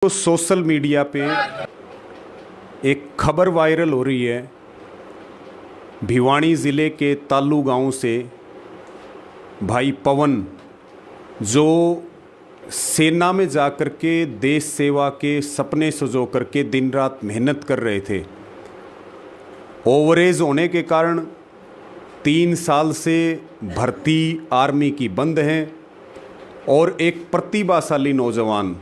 तो social media पे एक खबर वायरल हो रही है। भिवानी ज़िले के तालू गांव से भाई पवन, जो सेना में जाकर के देश सेवा के सपने सजो करके दिन रात मेहनत कर रहे थे, ओवरेज होने के कारण 3 साल से भर्ती आर्मी की बंद है। और एक प्रतिभाशाली नौजवान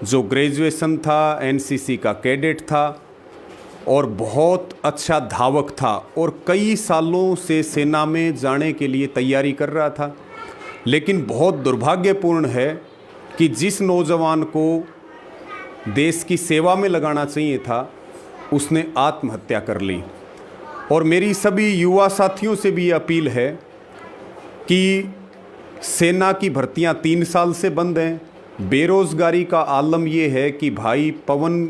जो ग्रेजुएशन था, एनसीसी का कैडेट था और बहुत अच्छा धावक था और कई सालों से सेना में जाने के लिए तैयारी कर रहा था। लेकिन बहुत दुर्भाग्यपूर्ण है कि जिस नौजवान को देश की सेवा में लगाना चाहिए था, उसने आत्महत्या कर ली। और मेरी सभी युवा साथियों से भी अपील है कि सेना की भर्तियां 3 साल से बंद हैं। बेरोज़गारी का आलम ये है कि भाई पवन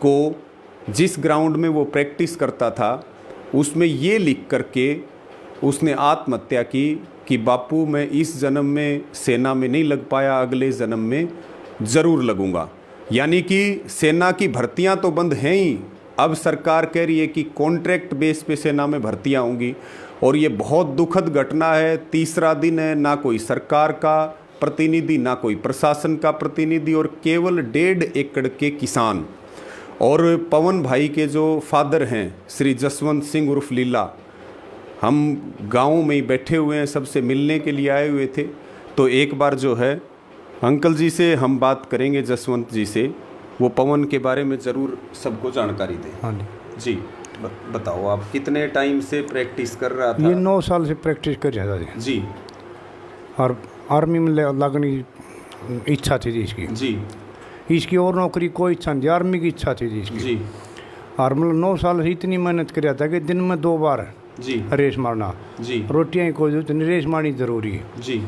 को जिस ग्राउंड में वो प्रैक्टिस करता था, उसमें ये लिख करके उसने आत्महत्या की कि बापू, मैं इस जन्म में सेना में नहीं लग पाया, अगले जन्म में ज़रूर लगूंगा। यानी कि सेना की भर्तियां तो बंद हैं ही, अब सरकार कह रही है कि कॉन्ट्रैक्ट बेस पे सेना में भर्तियां होंगी। और ये बहुत दुखद घटना है। तीसरा दिन है, ना कोई सरकार का प्रतिनिधि, ना कोई प्रशासन का प्रतिनिधि, और केवल 1.5 एकड़ के किसान। और पवन भाई के जो फादर हैं श्री जसवंत सिंह उर्फ लीला, हम गाँव में ही बैठे हुए हैं, सबसे मिलने के लिए आए हुए थे। तो एक बार जो है अंकल जी से हम बात करेंगे, जसवंत जी से, वो पवन के बारे में ज़रूर सबको जानकारी दें। हाँ जी, बताओ आप कितने टाइम से प्रैक्टिस कर रहा था? ये 9 साल से प्रैक्टिस कर रहा था जी। और आर्मी में लगने की इच्छा थी इसकी जी। इसकी और नौकरी कोई इच्छा नहीं, आर्मी की इच्छा थी इसकी जी। और मतलब 9 साल से इतनी मेहनत कर रहा था कि दिन में 2 बार जी रेस मारना। जी। रोटियाँ ही कोई जरूरत नहीं, रेस मारनी ज़रूरी है। जी।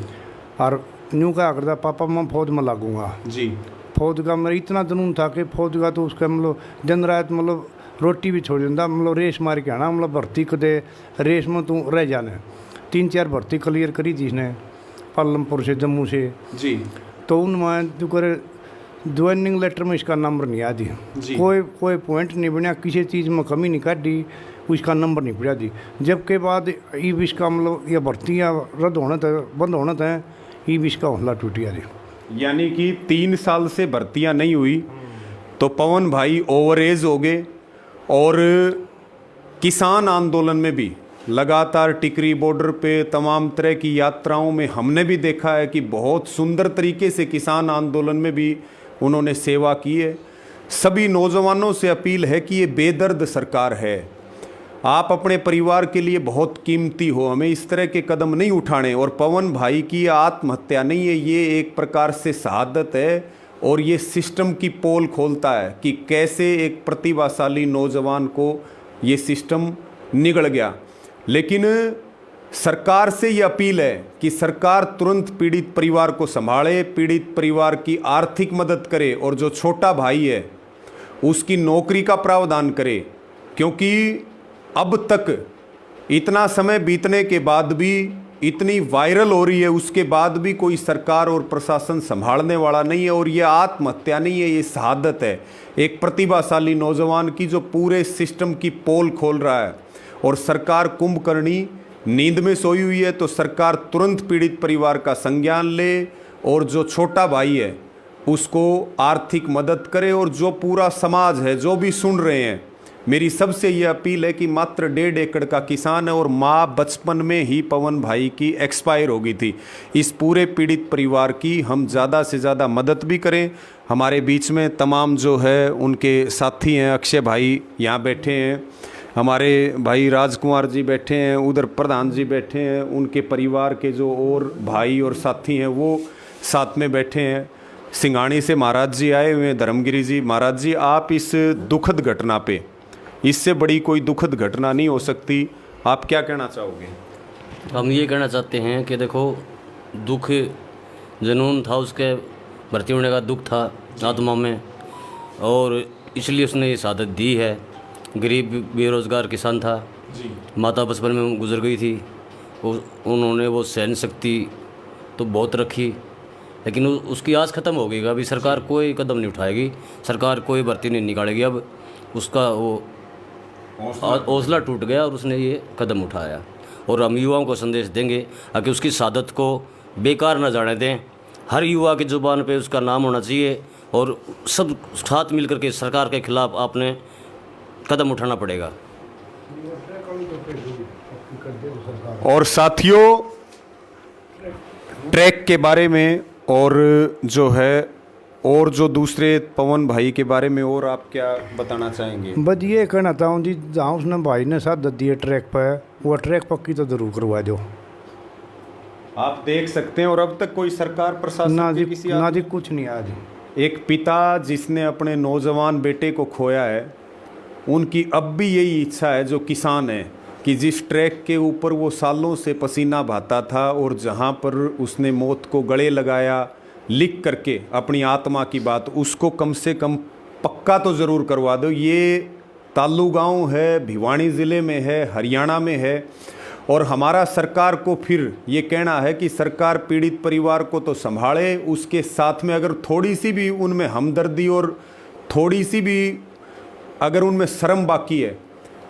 और यूँ क्या करता, पापा मैं फौज में लागूंगा। जी। फौज का मेरा इतना जुनून था कि फौज का तो उसका मतलब दिन रात मतलब रोटी भी छोड़ देता, मतलब रेस मार के आना, मतलब भर्ती कदे रेस में तू रह जाना। 3-4 भर्ती क्लियर करी थी इसने, पालमपुर से, जम्मू से। जी। तो उनमें तो करे ज्वाइनिंग लेटर में इसका नंबर नहीं आ दी, कोई पॉइंट नहीं बनया, किसी चीज़ में कमी नहीं काटी, उसका नंबर नहीं पड़ा दी। जबकि बाद ई इसका मतलब ये भर्तियाँ रद्द होना था, बंद होना था, ई इसका हौसला टूट गया। यानी कि 3 साल से भर्तियां नहीं हुई तो पवन भाई ओवरेज हो गए। और किसान आंदोलन में भी लगातार टिकरी बॉर्डर पे तमाम तरह की यात्राओं में हमने भी देखा है कि बहुत सुंदर तरीके से किसान आंदोलन में भी उन्होंने सेवा की है। सभी नौजवानों से अपील है कि ये बेदर्द सरकार है, आप अपने परिवार के लिए बहुत कीमती हो, हमें इस तरह के कदम नहीं उठाने। और पवन भाई की आत्महत्या नहीं है, ये एक प्रकार से शहादत है। और ये सिस्टम की पोल खोलता है कि कैसे एक प्रतिभाशाली नौजवान को ये सिस्टम निगल गया। लेकिन सरकार से ये अपील है कि सरकार तुरंत पीड़ित परिवार को संभाले, पीड़ित परिवार की आर्थिक मदद करे और जो छोटा भाई है उसकी नौकरी का प्रावधान करे। क्योंकि अब तक इतना समय बीतने के बाद भी, इतनी वायरल हो रही है, उसके बाद भी कोई सरकार और प्रशासन संभालने वाला नहीं है। और ये आत्महत्या नहीं है, ये शहादत है एक प्रतिभाशाली नौजवान की, जो पूरे सिस्टम की पोल खोल रहा है। और सरकार कुंभकर्णी नींद में सोई हुई है, तो सरकार तुरंत पीड़ित परिवार का संज्ञान ले और जो छोटा भाई है उसको आर्थिक मदद करे। और जो पूरा समाज है, जो भी सुन रहे हैं, मेरी सबसे ये अपील है कि मात्र 1.5 एकड़ का किसान है और माँ बचपन में ही पवन भाई की एक्सपायर हो गई थी। इस पूरे पीड़ित परिवार की हम ज़्यादा से ज़्यादा मदद भी करें। हमारे बीच में तमाम जो है उनके साथी हैं, अक्षय भाई यहाँ बैठे हैं, हमारे भाई राजकुमार जी बैठे हैं, उधर प्रधान जी बैठे हैं, उनके परिवार के जो और भाई और साथी हैं वो साथ में बैठे हैं। सिंघाणी से महाराज जी आए हुए हैं, धर्मगिरी जी। महाराज जी, आप इस दुखद घटना पे, इससे बड़ी कोई दुखद घटना नहीं हो सकती, आप क्या कहना चाहोगे? हम ये कहना चाहते हैं कि देखो, दुख जुनून था उसके, भर्ती होने का दुख था आत्मा में, और इसलिए उसने ये शहादत दी है। गरीब बेरोज़गार किसान था जी। माता बचपन में गुजर गई थी, उन्होंने वो सहन शक्ति तो बहुत रखी, लेकिन उसकी आस ख़त्म हो गई। अभी सरकार कोई कदम नहीं उठाएगी, सरकार कोई भर्ती नहीं निकालेगी। अब उसका वो हौसला टूट गया और उसने ये कदम उठाया। और हम युवाओं को संदेश देंगे कि उसकी शहादत को बेकार न जाने दें। हर युवा की ज़ुबान पे उसका नाम होना चाहिए और सब साथ मिलकर के सरकार के खिलाफ आपने कदम उठाना पड़ेगा। और साथियों, ट्रैक के बारे में और जो है और जो दूसरे पवन भाई के बारे में और आप क्या बताना चाहेंगे? बस ये कहना चाहूँ जी, जहाँ उसने भाई ने साथ दी है ट्रैक पर, वो ट्रैक पक्की तो जरूर करवा दो। आप देख सकते हैं। और अब तक कोई सरकार प्रशासन ना के जी, किसी ना जी, कुछ नहीं आज। एक पिता जिसने अपने नौजवान बेटे को खोया है, उनकी अब भी यही इच्छा है, जो किसान है, कि जिस ट्रैक के ऊपर वो सालों से पसीना बहाता था और जहाँ पर उसने मौत को गले लगाया लिख करके अपनी आत्मा की बात, उसको कम से कम पक्का तो ज़रूर करवा दो। ये तालू गांव है, भिवानी ज़िले में है, हरियाणा में है। और हमारा सरकार को फिर ये कहना है कि सरकार पीड़ित परिवार को तो संभाले, उसके साथ में अगर थोड़ी सी भी उनमें हमदर्दी और थोड़ी सी भी अगर उनमें शर्म बाकी है,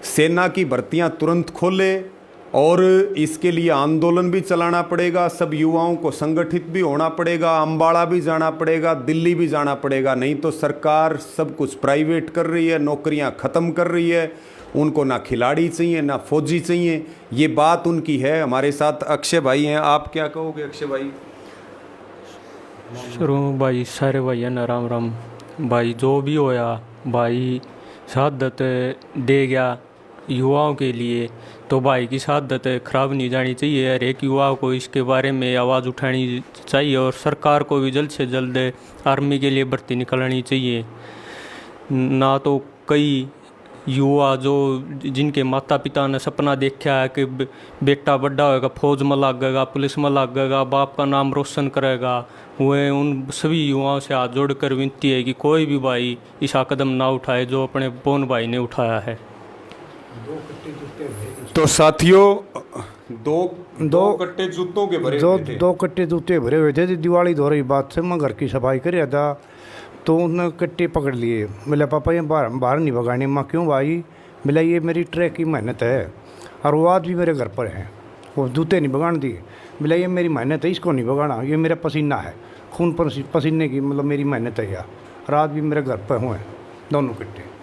सेना की भर्तियां तुरंत खोले। और इसके लिए आंदोलन भी चलाना पड़ेगा, सब युवाओं को संगठित भी होना पड़ेगा, अम्बाड़ा भी जाना पड़ेगा, दिल्ली भी जाना पड़ेगा। नहीं तो सरकार सब कुछ प्राइवेट कर रही है, नौकरियां ख़त्म कर रही है, उनको ना खिलाड़ी चाहिए ना फौजी चाहिए। ये बात उनकी है। हमारे साथ अक्षय भाई हैं, आप क्या कहोगे अक्षय भाई? शुरू भाई सारे भाई है ना, राम राम भाई। जो भी होया भाई शहादत दे गया युवाओं के लिए, तो भाई की शहादत खराब नहीं जानी चाहिए। हर एक युवा को इसके बारे में आवाज़ उठानी चाहिए और सरकार को भी जल्द से जल्द आर्मी के लिए भर्ती निकालनी चाहिए। ना तो कई युवा जो जिनके माता पिता ने सपना देखा है कि बेटा बड़ा होगा, फौज में लगेगा, पुलिस में लगेगा, बाप का नाम रोशन करेगा, वह उन सभी युवाओं से हाथ जोड़कर विनती है कि कोई भी भाई ऐसा कदम ना उठाए जो अपने पवन भाई ने उठाया है। तो साथियों, दो कट्टे जूतों के भरे हुए थे। 2 कट्टे जूते भरे हुए थे। दिवाली दो रही बात से मैं घर की सफाई कर रहा था, तो उन्होंने कट्टे पकड़ लिए। बोला पापा ये बाहर नहीं भगाने। माँ क्यों भाई? बोला ये मेरी ट्रैक की मेहनत है और वो आज भी मेरे घर पर है, वो जूते नहीं भगाने दिए। बोला ये मेरी मेहनत है, इसको नहीं भगाना, ये मेरा पसीना है, खून पसीने की मतलब मेरी मेहनत है यार। रात भी मेरे घर पर हुए दोनों कट्टे।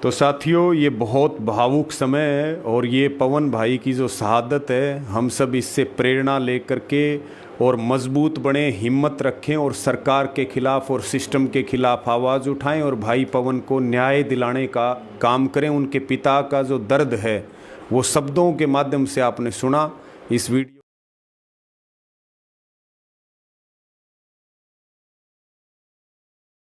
तो साथियों, ये बहुत भावुक समय है और ये पवन भाई की जो शहादत है, हम सब इससे प्रेरणा लेकर के और मजबूत बने, हिम्मत रखें और सरकार के खिलाफ और सिस्टम के खिलाफ आवाज़ उठाएं और भाई पवन को न्याय दिलाने का काम करें। उनके पिता का जो दर्द है वो शब्दों के माध्यम से आपने सुना। इस वीडियो